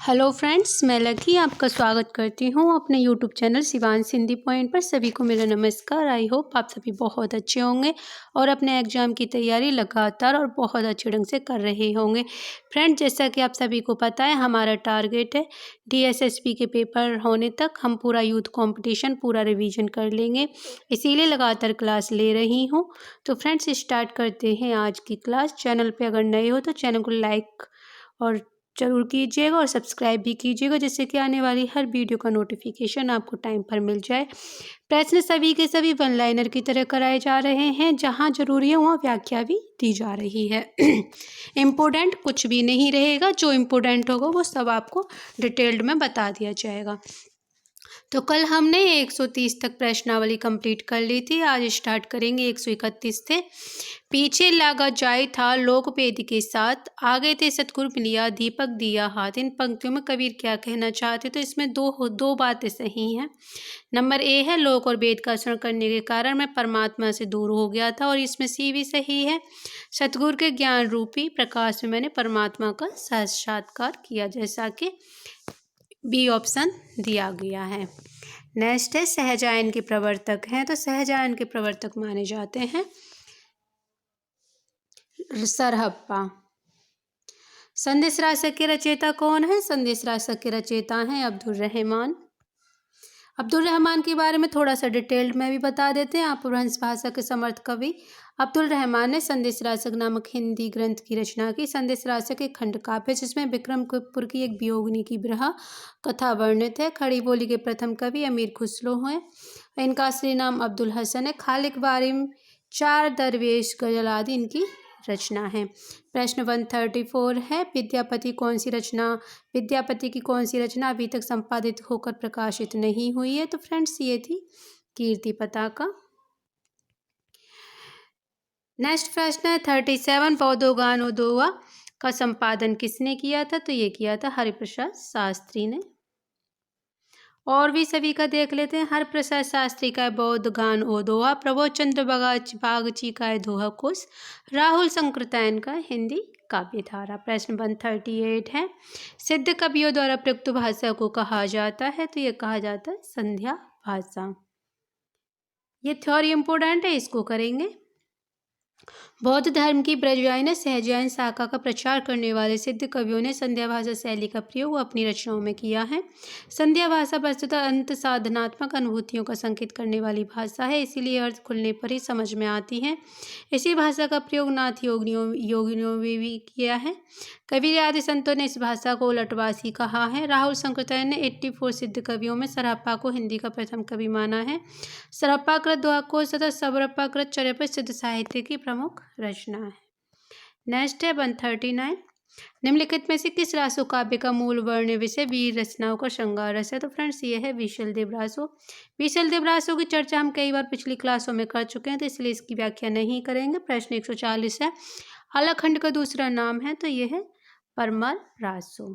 Hello friends, मैं lucky आपका स्वागत करती हूँ अपने YouTube channel Shivansh Hindi point पर। सभी को मेरा नमस्कार। आई होप आप सभी बहुत अच्छे होंगे और अपने एग्ज़ाम की तैयारी लगातार और बहुत अच्छे ढंग से कर रहे होंगे। फ्रेंड्स, जैसा कि आप सभी को पता है, हमारा टारगेट है डीएसएसपी के पेपर होने तक हम पूरा यूथ कंपटीशन पूरा रिवीजन कर लेंगे, इसीलिए लगातार क्लास ले रही हूँ। तो फ्रेंड्स, स्टार्ट करते हैं आज की क्लास। चैनल पर अगर नए हो तो चैनल को लाइक और ज़रूर कीजिएगा और सब्सक्राइब भी कीजिएगा, जिससे कि आने वाली हर वीडियो का नोटिफिकेशन आपको टाइम पर मिल जाए। प्रश्न सभी के सभी वन लाइनर की तरह कराए जा रहे हैं, जहां जरूरी है वहाँ व्याख्या भी दी जा रही है। इम्पोर्टेंट कुछ भी नहीं रहेगा, जो इम्पोर्टेंट होगा वो सब आपको डिटेल्ड में बता दिया जाएगा। तो कल हमने 130 तक प्रश्नावली कंप्लीट कर ली थी, आज स्टार्ट करेंगे 131 से। पीछे लगा जाए था लोक वेद के साथ, आगे थे सतगुरु मिलिया दीपक दिया हाथ। इन पंक्तियों में कबीर क्या कहना चाहते, तो इसमें दो बातें सही हैं। नंबर ए है, लोक और वेद का अनुसरण करने के कारण मैं परमात्मा से दूर हो गया था, और इसमें सी भी सही है। सतगुरु के ज्ञान रूपी प्रकाश में मैंने परमात्मा का साक्षात्कार किया, जैसा कि बी ऑप्शन दिया गया है। नेक्स्ट है, सहजायन के प्रवर्तक हैं, तो सहजायन के प्रवर्तक माने जाते हैं सरहप्पा। संदेश रासक के रचयिता कौन है? संदेश रासक के रचयिता हैं अब्दुल रहमान। अब्दुल रहमान के बारे में थोड़ा सा डिटेल्ड में भी बता देते हैं। अपभ्रंश भाषा के समर्थ कवि अब्दुल रहमान ने संदेश रासक नामक हिंदी ग्रंथ की रचना की। संदेश रासक एक खंड काव्य है, जिसमें विक्रमपुर की एक वियोगिनी की विरह कथा वर्णित है। खड़ी बोली के प्रथम कवि अमीर खुसरो हैं। इनका असली नाम अब्दुल हसन है। खालिक बारिम, चार दरवेश, गजल आदि इनकी रचना है। प्रश्न 134 है, विद्यापति की कौन सी रचना अभी तक संपादित होकर प्रकाशित नहीं हुई है? तो फ्रेंड्स, ये थी कीर्ति पताका। नेक्स्ट प्रश्न है 37, बौद्धोगानोदोआ का संपादन किसने किया था? तो ये किया था हरिप्रसाद शास्त्री ने। और भी सभी का देख लेते हैं। हरिप्रसाद शास्त्री का बौद्ध गान ओदोआ, प्रबोध चंद्र बागची का दोहा कुश, राहुल संकृतायन का हिंदी काव्यधारा। प्रश्न 138 है, सिद्ध कवियों द्वारा प्रयुक्त भाषा को कहा जाता है? तो ये कहा जाता है संध्या भाषा। ये थ्योरी इंपोर्टेंट है, इसको करेंगे। बौद्ध धर्म की ब्रजवाइन सहजायन शाखा का प्रचार करने वाले सिद्ध कवियों ने संध्या भाषा शैली का प्रयोग अपनी रचनाओं में किया है। संध्या भाषा वस्तुतः अंत साधनात्मक अनुभूतियों का संकेत करने वाली भाषा है, इसीलिए अर्थ खुलने पर ही समझ में आती है। इसी भाषा का प्रयोग नाथ योगिनियों में भी किया है। कबीर आदि संतों ने इस भाषा को उलटवासी कहा है। राहुल संकृतायन ने 84 सिद्ध कवियों में सरहप्पा को हिंदी का प्रथम कवि माना है। सरहप्पाकृत दोहा कोश तथा सरहप्पाकृत चर्यापद सिद्ध साहित्य की प्रमुख रचना है। नेक्स्ट है 139, निम्नलिखित में से किस रासो काव्य का मूल वर्ण विषय वीर रचनाओं का श्रृंगार रस है? तो फ्रेंड्स, ये है विशल देव रासो। विशल देव रासो की चर्चा हम कई बार पिछली क्लासों में कर चुके हैं, तो इसलिए इसकी व्याख्या नहीं करेंगे। प्रश्न 140 है, अलखंड का दूसरा नाम है? तो ये है परमल रासो।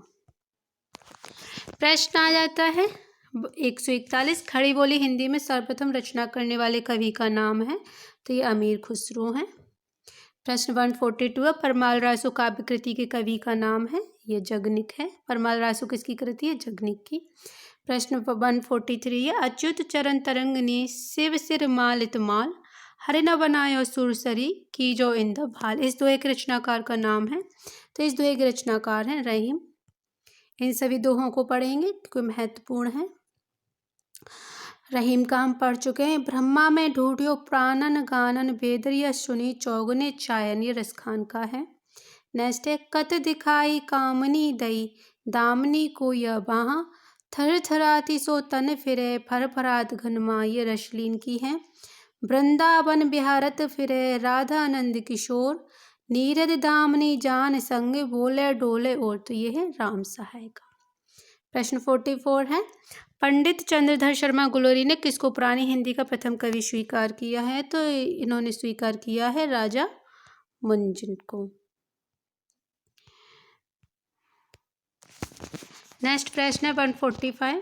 प्रश्न आ जाता है 141, खड़ी बोली हिंदी में सर्वप्रथम रचना करने वाले कवि का नाम है? तो ये अमीर खुसरो हैं। प्रश्न 142 है, परमाल रासो काव्य कृति के कवि का नाम है? ये जगनिक है। परमाल रासो किसकी कृति है? जगनिक की। प्रश्न 143 है, अच्युत चरण तरंगनी शिव सिर मालित माल, हरि न बनायो सुरसरी की जो इंद भाल। इस दोहे के रचनाकार का नाम है? तो इस दोहे के रचनाकार हैं रहीम। इन सभी दोहों को पढ़ेंगे क्योंकि महत्वपूर्ण है। रहीम का हम पढ़ चुके हैं। ब्रह्मा में ढूंढियो प्राणन गानन, वेदरिया सुनी चौगने चायन, ये रसखान का है। नेक्स्ट है, कत दिखाई कामनी दई दामनी को यह बाहा, थर थराती सो तन फिरे फर फरात घनमा, ये रशलीन की है। वृंदावन बिहारत फिरे राधा आनंद किशोर, नीरद दामनी जान संग बोले डोले और, तो ये है राम सहाय का। प्रश्न 44 है, पंडित चंद्रधर शर्मा गुलोरी ने किसको पुरानी हिंदी का प्रथम कवि स्वीकार किया है? तो इन्होंने स्वीकार किया है राजा मुंजन को। नेक्स्ट प्रश्न है 145,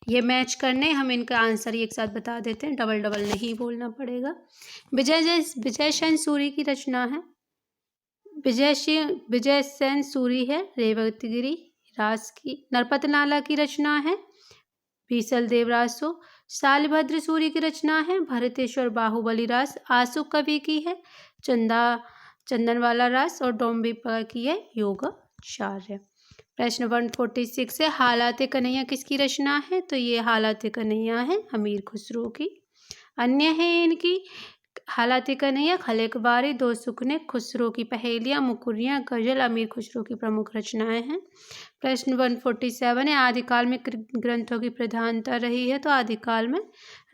ये मैच करने हम इनका आंसर एक साथ बता देते हैं, डबल डबल नहीं बोलना पड़ेगा। विजय सेन सूरी की रचना है। विजय सेन सूरी है रेवतीगिरी रास की। नरपतनाला की रचना है बीसल देव रासो। शालिभद्र सूरी की रचना है भरतेश्वर बाहुबली रास। आसु कवि की है चंदनवाला रास और डोम्बिपा की है योगाचार्य। प्रश्न 146 है हालात कन्हैया किसकी रचना है? तो ये हालात कन्हैया है अमीर खुसरो की। अन्य है इनकी हालात कन्हैया, खलेक बारी, दो सुखने, खुसरो की पहेलियाँ, मुकुरियाँ, गजल अमीर खुसरो की प्रमुख रचनाएं हैं। प्रश्न 147 है आदिकाल में ग्रंथों की प्रधानता रही है? तो आदिकाल में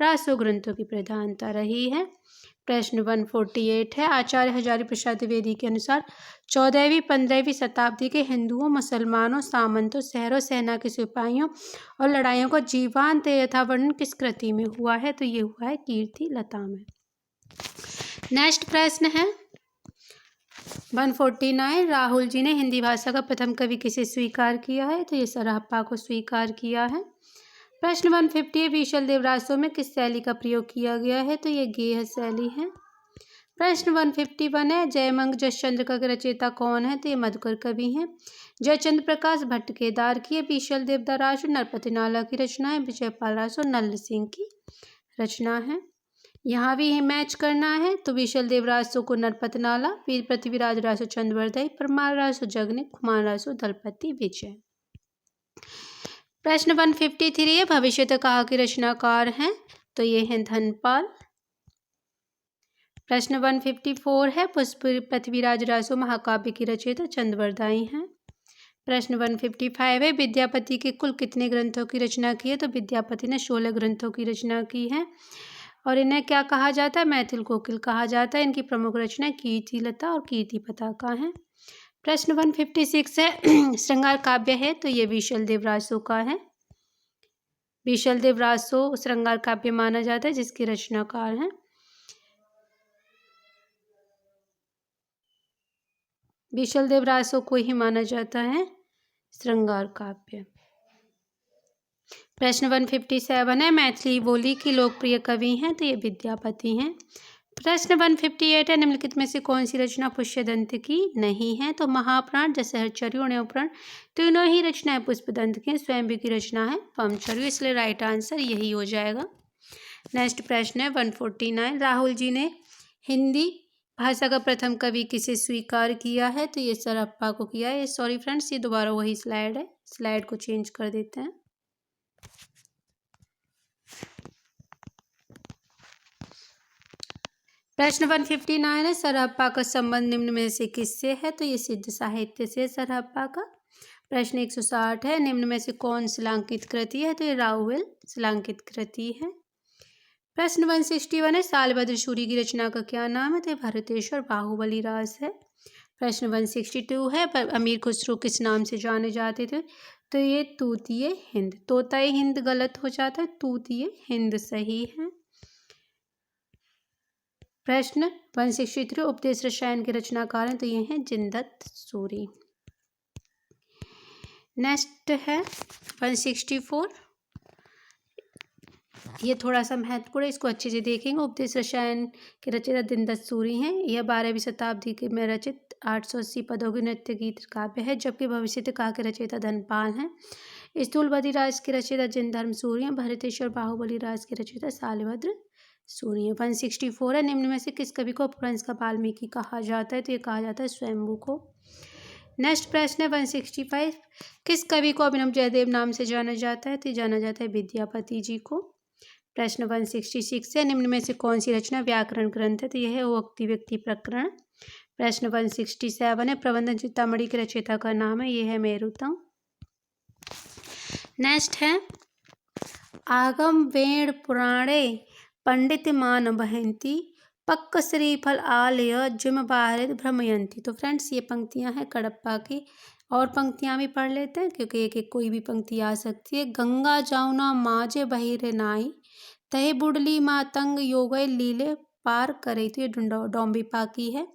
रासो ग्रंथों की प्रधानता रही है। प्रश्न 148 है आचार्य हजारी प्रसाद द्विवेदी के अनुसार 14वीं 15वीं शताब्दी के हिंदुओं, मुसलमानों, सामंतों, शहरों, सेना के सिपाहियों और लड़ाइयों का जीवांत यथावर्णन किस कृति में हुआ है? तो ये हुआ है कीर्ति लता में। नेक्स्ट प्रश्न है 149 राहुल जी ने हिंदी भाषा का प्रथम कवि किसे स्वीकार किया है? तो ये सरहप्पा को स्वीकार किया है। प्रश्न 150 बीशल देव रासों में किस शैली का प्रयोग किया गया है? तो ये गेह शैली है। प्रश्न 151 है जयमंग जसचंद्र का रचयिता कौन है? तो ये मधुकर कवि हैं। जयचंद्र प्रकाश भट्ट केदार की है। बीशल देव रासो नरपतिनाला की रचना है। विजयपाल रासो नल्ल सिंह की रचना है। यहाँ भी मैच करना है तो बीशल देव रासो को नरपतनाला, वीर पृथ्वीराज रासो चंद्रवरदाई, परमार रासो जगनिक, खुमान रासो दलपति विजय। प्रश्न 153 है भविष्य कहा के रचनाकार हैं? तो ये हैं धनपाल। प्रश्न 154 है पुष्प पृथ्वीराज रासो महाकाव्य की रचयिता चंद्रवरदाई हैं। प्रश्न 155 है विद्यापति के कुल कितने ग्रंथों की रचना की है? तो विद्यापति ने 16 ग्रंथों की रचना की है और इन्हें क्या कहा जाता है? मैथिल कोकिल कहा जाता है। इनकी प्रमुख रचना कीर्ति लता और कीर्ति पताका है। प्रश्न 156 है श्रृंगार काव्य है? तो ये बीशल देव रासो का है। बीशल देव रासो श्रृंगार काव्य माना जाता है जिसके रचनाकार हैं। बीशल देव रासो को ही माना जाता है श्रृंगार काव्य। प्रश्न 157 है मैथिली बोली की लोकप्रिय कवि हैं? तो ये विद्यापति हैं। प्रश्न 158 है निम्नलिखित में से कौन सी रचना पुष्यदंत की नहीं है? तो महाप्राण, जसहरचर्यु, ण्यवप्राण तीनों ही रचनाएं पुष्पदंत की। स्वयंभू की रचना है पमचर्यु, इसलिए राइट आंसर यही हो जाएगा। नेक्स्ट प्रश्न है 149 राहुल जी ने हिंदी भाषा का प्रथम कवि किसे स्वीकार किया है? तो ये सरहप्पा को किया है। सॉरी फ्रेंड्स, ये दोबारा वही स्लाइड है, स्लाइड को चेंज कर देते हैं। प्रश्न 159 है सरहप्पा का संबंध निम्न में से किससे है? तो ये सिद्ध साहित्य से सरहप्पा का। प्रश्न 160 है निम्न में से कौन शिलांकित कृति है? तो ये राउवेल शिलांकित कृति है। प्रश्न 161 है शालिभद्र सूरी की रचना का क्या नाम है? तो भरतेश्वर बाहुबली रास है। प्रश्न 162 है अमीर खुसरो किस नाम से जाने जाते थे? तो ये तूतीय हिंद। तोताई हिंद गलत हो जाता है, तूतीय हिंद सही है। प्रश्न 163 उपदेश रसायन के रचनाकार हैं? तो ये हैं जिनदत्त सूरी। नेक्स्ट है 164, ये थोड़ा सा महत्वपूर्ण है, इसको अच्छे से देखेंगे। उपदेश रसायन के रचयिता जिनदत्त सूरी हैं। यह 12वीं शताब्दी के में रचित 880 पदों की नृत्य गीत काव्य है, जबकि भविष्य कहा के रचयिता धनपाल हैं। स्थूलबद्री राज के रचयिता जिनधर्म सूरी हैं। भरतेश्वर बाहुबली राज के रचयिता शालिभद्र सूरी हैं। 164 है निम्न में से किस कवि को अपभ्रंश का वाल्मीकि कहा जाता है? तो ये कहा जाता है स्वयंभू को। नेक्स्ट प्रश्न है 165 किस कवि को अभिनव जयदेव नाम से जाना जाता है? तो जाना जाता है विद्यापति जी को। प्रश्न 166 है निम्न में से कौन सी रचना व्याकरण ग्रंथ है? तो यह है उक्ति व्यक्ति प्रकरण। प्रश्न 167 है प्रबंधन चिंतामणि के रचयिता का नाम है? यह है मेरुतम। नेक्स्ट है आगम वेण पुराणे पंडित मान बहंती पक्क श्रीफल आलय जिम बाहर भ्रमयंती। तो फ्रेंड्स ये पंक्तियां हैं कडप्पा की, और पंक्तियां भी पढ़ लेते हैं क्योंकि एक एक कोई भी पंक्ति आ सकती है। गंगा जाऊना माजे बहिरे नाई तहे बुडली मातंग योगे लीले पार करे। तो ये डोम्बिपा की है।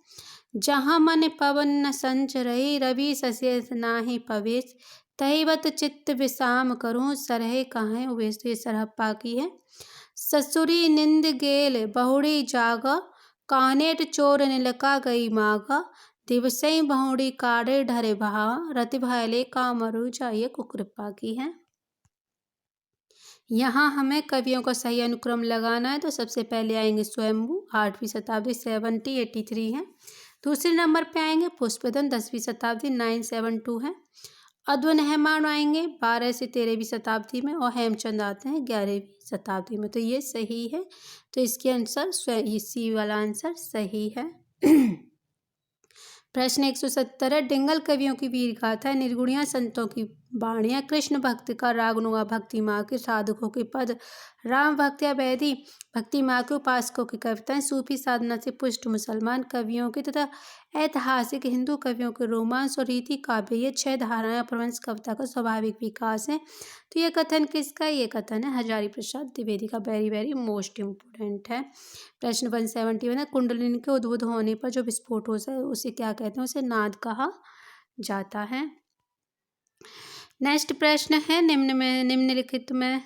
जहाँ मन पवन न संच रही रवि सशेष नाहि पवेश तहिवत चित्त विषाम करूँ सरहे कहें उवेश। तो ये सरहप्पा की है। ससुरी निंद गेल बहुड़ी जागा कानेट चोर निलका गई मागा दिवसई बहुड़ी काड़े ढरे बहा रति भायले कामरु चाहिए कुकृपा की है। यहाँ हमें कवियों का सही अनुक्रम लगाना है, तो सबसे पहले आएंगे स्वयंभू 8वीं शताब्दी 7083 है। दूसरे नंबर पे आएंगे पुष्पदन 10वीं शताब्दी 972 है। अद्वनहमान आएंगे 12 से 13वीं शताब्दी में और हेमचंद आते हैं 11वीं शताब्दी में। तो ये सही है, तो इसके आंसर सी वाला आंसर सही है। प्रश्न 170 है, डिंगल कवियों की वीर गाथा, निर्गुणिया संतों की बाणियाँ, कृष्ण भक्त का रागनुआ, भक्ति माँ के साधकों के पद, राम भक्तिया वैदी भक्ति माँ के उपासकों की कविताएं, सूफी साधना से पुष्ट मुसलमान कवियों के तथा ऐतिहासिक हिंदू कवियों के रोमांस और रीति काव्य, ये 6 धाराएं अपभ्रंश कविता का स्वाभाविक विकास है। तो ये कथन किसका? ये कथन है हजारी प्रसाद द्विवेदी का। वेरी वेरी मोस्ट इम्पोर्टेंट है। प्रश्न 171 है, कुंडलिनी के उद्भूत होने पर जो विस्फोट होता है उसे क्या कहते हैं? उसे नाद कहा जाता है। नेक्स्ट प्रश्न है, निम्नलिखित में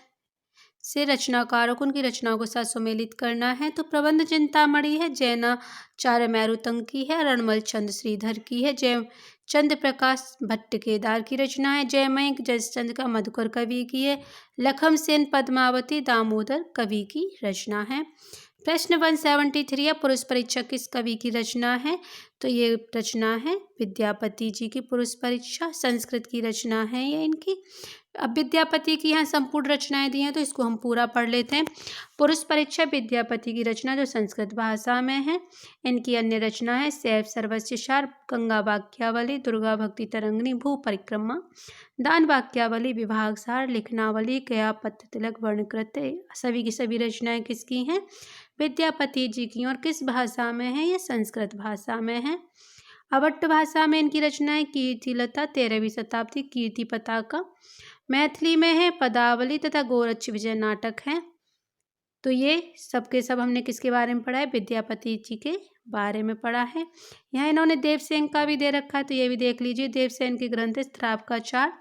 से रचनाकारों को उनकी रचनाओं के साथ सुमेलित करना है। तो प्रबंध चिंतामणि है जैनाचार्य मैरुतंग की है, रणमल चंद श्रीधर की है, जय चंद्र प्रकाश भट्ट केदार की रचना है, जयमय जसचंद का मधुकर कवि की है, लखम सेन पद्मावती दामोदर कवि की रचना है। प्रश्न 173 है, पुरुष परीक्षा किस कवि की रचना है? तो ये रचना है विद्यापति जी की पुरुष परीक्षा, संस्कृत की रचना है ये इनकी। अब विद्यापति की यहाँ संपूर्ण रचनाएं दी हैं, तो इसको हम पूरा पढ़ लेते हैं। पुरुष परीक्षा विद्यापति की रचना जो संस्कृत भाषा में है। इनकी अन्य रचना है सैफ सर्वस्व सार, गंगा वाक्यावली, दुर्गा भक्ति तरंगिणी, भू परिक्रमा, दान वाक्यावली, विभाग सार, लिखनावली, गया पत्र तिलक, वर्णकृत, सभी की सभी रचनाएं किसकी हैं? विद्यापति जी की। और किस भाषा में है? ये संस्कृत भाषा में है। अवट्ट भाषा में इनकी रचनाएं कीर्तिलता 13वीं शताब्दी, कीर्ति पताका, मैथिली में है पदावली तथा गोरक्ष विजय नाटक है। तो ये सबके सब हमने किसके बारे में पढ़ा है? विद्यापति जी के बारे में पढ़ा है। यहाँ इन्होंने देवसेन का भी दे रखा है, तो ये भी देख लीजिए। देवसेन के ग्रंथ श्रावकाचार,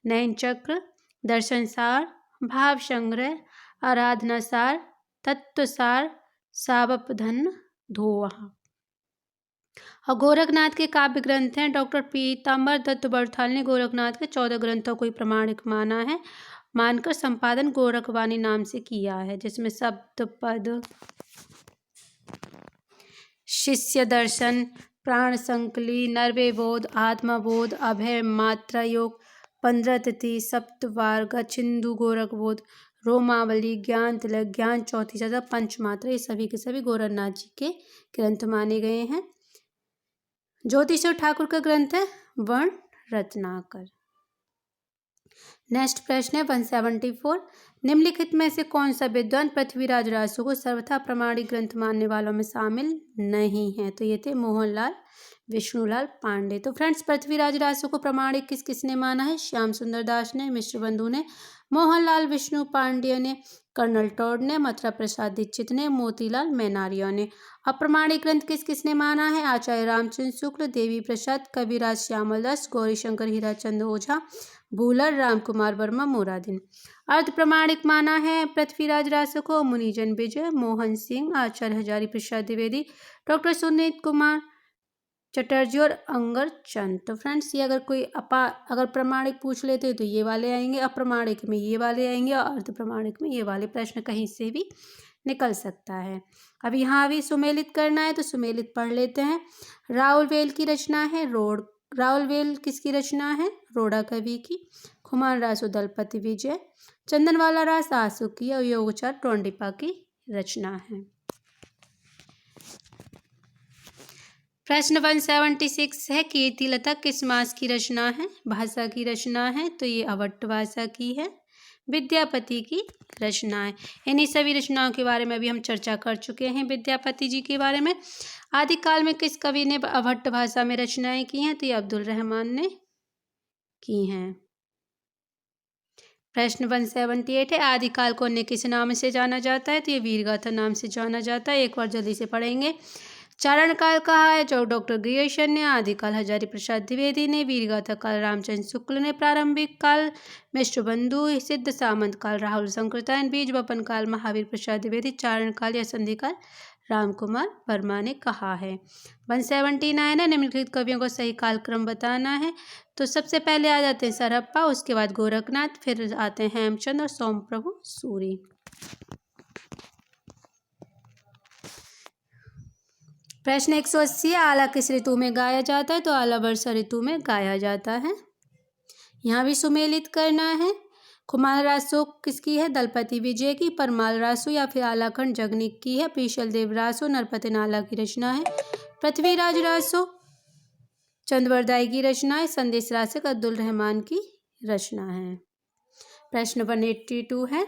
नयन चक्र, दर्शन सार, भाव संग्रह, आराधना सार, तत्व सार, सावपधन धोहा। और गोरखनाथ के काव्य ग्रंथ हैं। डॉक्टर पीताम्बर दत्त बड़थाल ने गोरखनाथ के 14 ग्रंथों को ही प्रामाणिक मानकर संपादन गोरखवाणी नाम से किया है, जिसमें सप्त पद, शिष्य दर्शन, प्राण संकली, नर्वेबोध, आत्मबोध, अभय मात्रा योग, 15 तिथि, सप्तवार्ग, छिंदु गोरखबोध, रोमावली, ज्ञान तिलक, ज्ञान चौथी सदा, पंचमात्रा, ये सभी के सभी गोरखनाथ जी के ग्रंथ माने गए हैं। ज्योतिषर ठाकुर का ग्रंथ है वर्ण रत्नाकर। नेक्स्ट प्रश्न है 174, निम्नलिखित में से कौन सा विद्वान पृथ्वीराज रासो को सर्वथा प्रमाणिक ग्रंथ मानने वालों में शामिल नहीं है? तो ये थे मोहनलाल विष्णुलाल पांडे। तो फ्रेंड्स, पृथ्वीराज रासो को प्रमाणिक किसने माना है? श्याम सुंदर दास ने, मिश्र बंधु ने, मोहनलाल विष्णु पांडे ने, कर्नल टॉड ने, मथुरा प्रसाद दीक्षित ने, मोतीलाल मैनारिया ने। अप्रमाणिक ग्रंथ किसने माना है? आचार्य रामचंद्र शुक्ल, देवी प्रसाद, कविराज श्यामल दास, गौरीशंकर हीराचंद ओझा, भूलर रामकुमार वर्मा, मोरादिन। अर्ध प्रमाणिक माना है पृथ्वीराज रासो को मुनिजन विजय, मोहन सिंह, आचार्य हजारी प्रसाद द्विवेदी, डॉक्टर सुनीत कुमार चटर्जी और अंगर चंद। तो फ्रेंड्स, ये अगर प्रमाणिक पूछ लेते हैं तो ये वाले आएंगे, अप्रमाणिक में ये वाले आएंगे और अर्ध प्रमाणिक में ये वाले। प्रश्न कहीं से भी निकल सकता है। अब यहाँ भी सुमेलित करना है, तो सुमेलित पढ़ लेते हैं। राउलवेल की रचना है राउलवेल किसकी रचना है? रोड़ा कवि की। खुमान रासो दलपति विजय, चंदनवाला रास आसू की और योगचार टोंडिपा की रचना है। प्रश्न 176 है, कीर्तिलता किस मास की रचना है? भाषा की रचना है, तो ये अवट्ट भाषा की है। विद्यापति की रचना है। इन्हीं सभी रचनाओं के बारे में भी हम चर्चा कर चुके हैं विद्यापति जी के बारे में। आदिकाल में किस कवि ने अवट्ट भाषा में रचनाएं की हैं? तो ये अब्दुल रहमान ने की हैं। प्रश्न 178 है, आदिकाल को अन्य किस नाम से जाना जाता है? तो ये वीरगाथा नाम से जाना जाता है। एक बार जल्दी से पढ़ेंगे। चारण काल कहा है जो डॉक्टर ग्रियर्सन ने, आदिकाल हजारी प्रसाद द्विवेदी ने, वीरगाथा काल रामचंद्र शुक्ल ने, प्रारंभिक काल मिश्र बंधु, सिद्ध सामंत काल राहुल संकृतायन, बीज वपन काल महावीर प्रसाद द्विवेदी, चारण काल या संधि काल रामकुमार वर्मा ने कहा है। 179 है, निम्नलिखित कवियों का सही कालक्रम बताना है। तो सबसे पहले आ जाते हैं सरहप्पा, उसके बाद गोरखनाथ, फिर आते हैं हेमचंद और सोमप्रभु सूरी। प्रश्न 180, आला किस ऋतु में गाया जाता है? तो आला वर्षा ऋतु में गाया जाता है। यहाँ भी सुमेलित करना है। खुमार रासो किसकी है? दलपति विजय की। परमाल रासो या फिर आलाखंड जगनिक की है। पीशल देव रासो नरपति नाला की रचना है। पृथ्वीराज रासो चंद्रवरदाई की रचना है। संदेश रासक अब्दुल रहमान की रचना है। प्रश्न 182 है,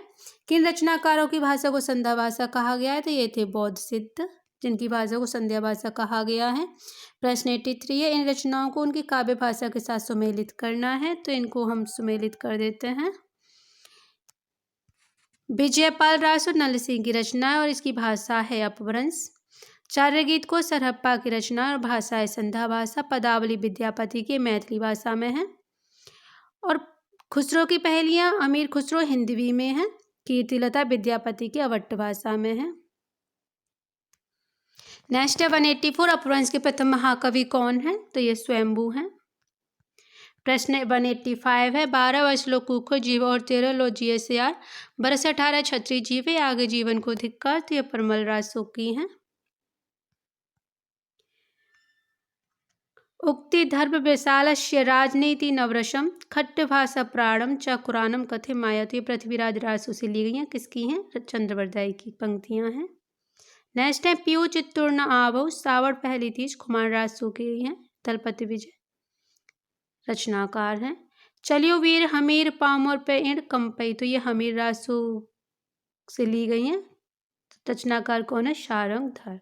किन रचनाकारों की भाषा को संध्या भाषा कहा गया है? तो ये थे बौद्ध सिद्ध, जिनकी भाषा को संध्या भाषा कहा गया है। प्रश्न 83 है, इन रचनाओं को उनकी काव्य भाषा के साथ सुमेलित करना है। तो इनको हम सुमेलित कर देते हैं। विजयपाल रासो नल सिंह की रचना है और इसकी भाषा है अपभ्रंश। चार्य गीत को सरहप्पा की रचना और भाषा है संध्या भाषा। पदावली विद्यापति की मैथिली भाषा में है। और खुसरो की पहेलियाँ अमीर खुसरो हिंदवी में है। कीर्तिलता विद्यापति की अवट्ट भाषा में है। नेक्स्ट है 184, अपभ्रंश के प्रथम महाकवि कौन है? तो ये स्वयंभू हैं। प्रश्न 185 है, 12 वर्ष लो कुखो जीव और 13 लो जिये सियार, बरस 18 छत्री जीवे, आगे जीवन को धिक्कार। तो ये परमल रासो की हैं। उक्ति धर्म विशालस्य राजनीति नवरसम, खट्ट भाषा प्राणम च कुरानम कथे माया। तो ये पृथ्वीराज रासो से ली गई हैं। किसकी हैं? चंद्रवरदाई की पंक्तियां हैं। नेक्स्ट है, पियो चित्तूर न आवो सावड़ पहली तीज, खुमार रासो के हैं। दलपति विजय रचनाकार हैं। चलियो वीर हमीर पामोर पे इण कंपई। तो ये हमीर रासो से ली गई हैं। रचनाकार कौन है? शारंग धर।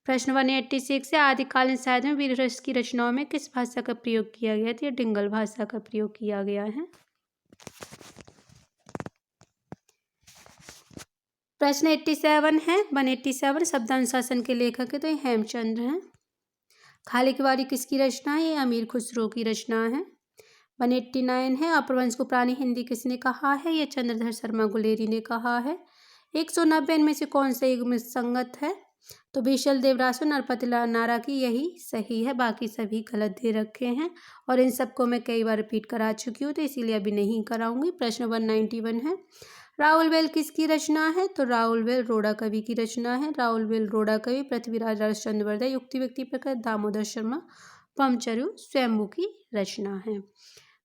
प्रश्न 186 से, आदिकालीन साहित्य में वीर रस की रचनाओं में किस भाषा का प्रयोग किया गया? तो ये डिंगल भाषा का प्रयोग किया गया है। प्रश्न 87 है, 187 शब्दानुशासन के लेखक है। तो ये हेमचंद हैं। खाली की बारी किसकी रचना है? ये अमीर खुसरो की रचना है। 189 है, अपभ्रंश को पुरानी हिंदी किसने कहा है? ये चंद्रधर शर्मा गुलेरी ने कहा है। 190 में से कौन सा युग्म संगत है? तो बीशल देव रासो नरपति नारा की यही सही है, बाकी सभी गलत दे रखे हैं और इन सबको मैं कई बार रिपीट करा चुकी हूँ, तो इसीलिए अभी नहीं कराऊंगी। प्रश्न 191 है, राहुल वेल किसकी रचना है? तो राहुल वेल रोड़ा कवि की रचना है। राहुल वेल रोड़ा कवि पृथ्वीराज चंद्रवरदाई, युक्ति व्यक्ति प्रकार दामोदर शर्मा, पमचरु स्वयंभू की रचना है।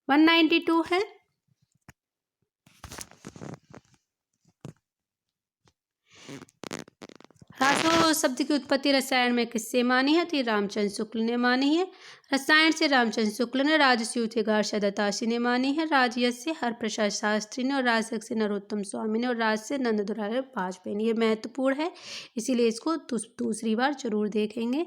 192 है, रासो शब्द की उत्पत्ति रसायन में किससे मानी है? तो रामचंद्र शुक्ल ने मानी है। रसायन से रामचंद्र शुक्ल ने, राजस्यु से गार्षा दत्तासी ने मानी है, राजयश से हरप्रसाद शास्त्री ने और राजसक से नरोत्तम स्वामी ने और राज से नंद दुलारे वाजपेयी ने। ये महत्वपूर्ण है, इसीलिए इसको दूसरी बार जरूर देखेंगे।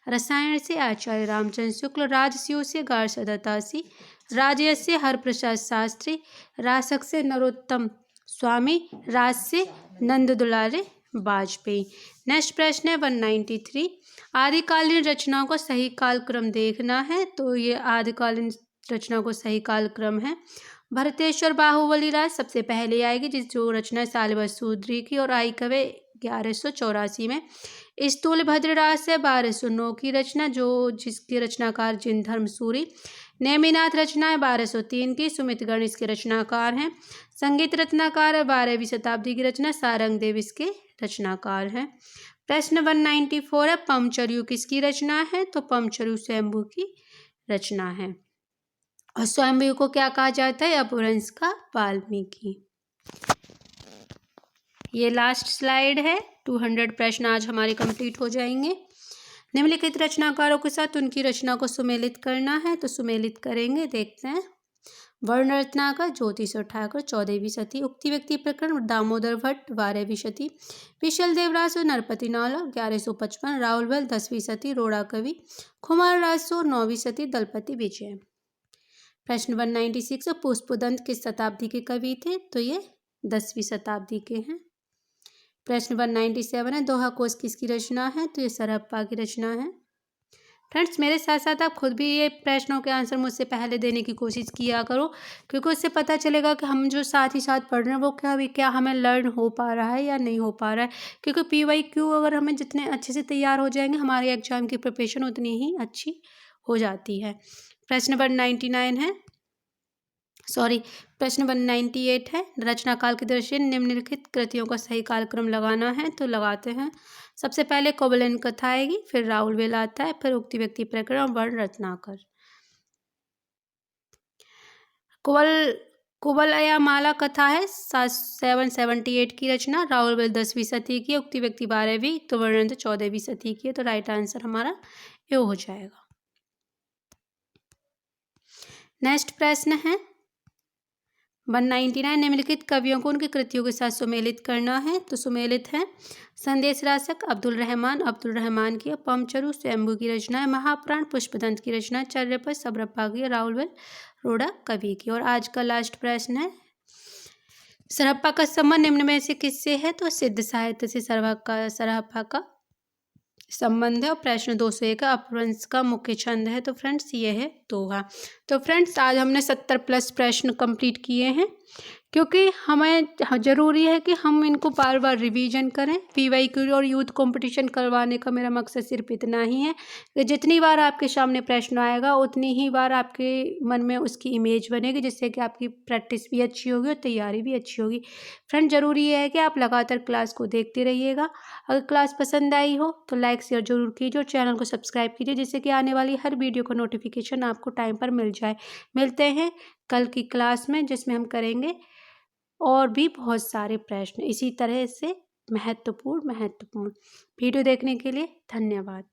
रसायन से आचार्य रामचंद्र शुक्ल, राजस्यु से गार्षा दत्तासी, राजयश से हरप्रसाद शास्त्री, राजसक से नरोत्तम स्वामी, राज से नंद दुलारे वाजपेयी। नेक्स्ट प्रश्न है 193, आदिकालीन रचनाओं का सही कालक्रम देखना है। तो ये आदिकालीन रचनाओं को सही कालक्रम है, भरतेश्वर बाहुबली राज सबसे पहले आएगी, जो रचना सालिवर सूद्री की और आई कवे 1184 में। स्थूल भद्र राज से 1209 की रचना, जिसके रचनाकार जिन धर्म सूरी। नेमिनाथ रचना है 1203 की, सुमित गण इसके रचनाकार हैं। संगीत रत्नाकार है 12वीं शताब्दी की रचना, सारंग देव इसके रचनाकार हैं। प्रश्न 194 है, पमचरु किसकी रचना है? तो पमचरु स्वयंभू की रचना है और स्वयंभू को क्या कहा जाता है? अपभ्रंश का वाल्मीकि। ये लास्ट स्लाइड है। 200 प्रश्न आज हमारे कंप्लीट हो जाएंगे। निम्नलिखित रचनाकारों के साथ उनकी रचना को सुमेलित करना है, तो सुमेलित करेंगे। देखते हैं। वर्ण रत्नाकर ज्योतिष ठाकुर 14वीं शती, उक्ति व्यक्ति प्रकरण दामोदर भट्ट 12वीं शती, विशल देव रासो नरपति नाला 1155, राहुल वेल 10वीं शती, रोड़ा कवि, खुमार रासो 9वीं शती, दलपति विजय। प्रश्न 196, पुष्पदंत किस शताब्दी के कवि थे? तो ये 10वीं शताब्दी के हैं। प्रश्न 197 है, दोहा कोश किसकी रचना है? तो ये सरहप्पा की रचना है। फ्रेंड्स मेरे साथ साथ आप खुद भी ये प्रश्नों के आंसर मुझसे पहले देने की कोशिश किया करो, क्योंकि उससे पता चलेगा कि हम जो साथ ही साथ पढ़ रहे हैं वो क्या हमें लर्न हो पा रहा है या नहीं हो पा रहा है। क्योंकि PYQ अगर हमें जितने अच्छे से तैयार हो जाएंगे, हमारे एग्जाम की प्रिपरेशन उतनी ही अच्छी हो जाती है। प्रश्न नंबर 99 है, सॉरी, प्रश्न नंबर 98 है। रचना काल की दृष्टि से निम्नलिखित कृतियों का सही कालक्रम लगाना है, तो लगाते हैं। सबसे पहले कोवलन कथा आएगी, फिर राहुल वेला आता है, फिर उक्ति व्यक्ति प्रकरण और वर्ण रत्नाकर। कुवलयामाला कथा है 778 की रचना, राहुल वेल 10वीं सदी की, उक्ति व्यक्ति 12वीं, तो वर्ण 14वीं सदी की है। तो राइट आंसर हमारा ये हो जाएगा। नेक्स्ट प्रश्न है 199, निम्नलिखित कवियों को उनकी कृतियों के साथ सुमेलित करना है, तो सुमेलित है। संदेश रासक अब्दुल रहमान की, पमचरु स्वयंभू की रचना है, महाप्राण पुष्पदंत की रचना, चर्यपद सबरप्पा की, राहुल वेल रोड़ा कवि की। और आज का लास्ट प्रश्न है, सरहप्पा का संबंध निम्न में से किससे है, तो सिद्ध साहित्य से सरहप्पा का संबंध है। और प्रश्न 201 अपभ्रंश का मुख्य छंद है, तो फ्रेंड्स ये है दोहा। तो फ्रेंड्स आज हमने 70+ प्रश्न कंप्लीट किए हैं, क्योंकि हमें ज़रूरी है कि हम इनको बार बार रिवीजन करें। PYQ और यूथ कंपटीशन करवाने का मेरा मकसद सिर्फ इतना ही है कि जितनी बार आपके सामने प्रश्न आएगा उतनी ही बार आपके मन में उसकी इमेज बनेगी, जिससे कि आपकी प्रैक्टिस भी अच्छी होगी और तैयारी भी अच्छी होगी। फ्रेंड ज़रूरी है कि आप लगातार क्लास को देखते रहिएगा। अगर क्लास पसंद आई हो तो लाइक शेयर जरूर कीजिए और चैनल को सब्सक्राइब कीजिए, जिससे कि आने वाली हर वीडियो का नोटिफिकेशन आपको टाइम पर मिल जाए। मिलते हैं कल की क्लास में, जिसमें हम करेंगे और भी बहुत सारे प्रश्न इसी तरह से महत्वपूर्ण वीडियो देखने के लिए धन्यवाद।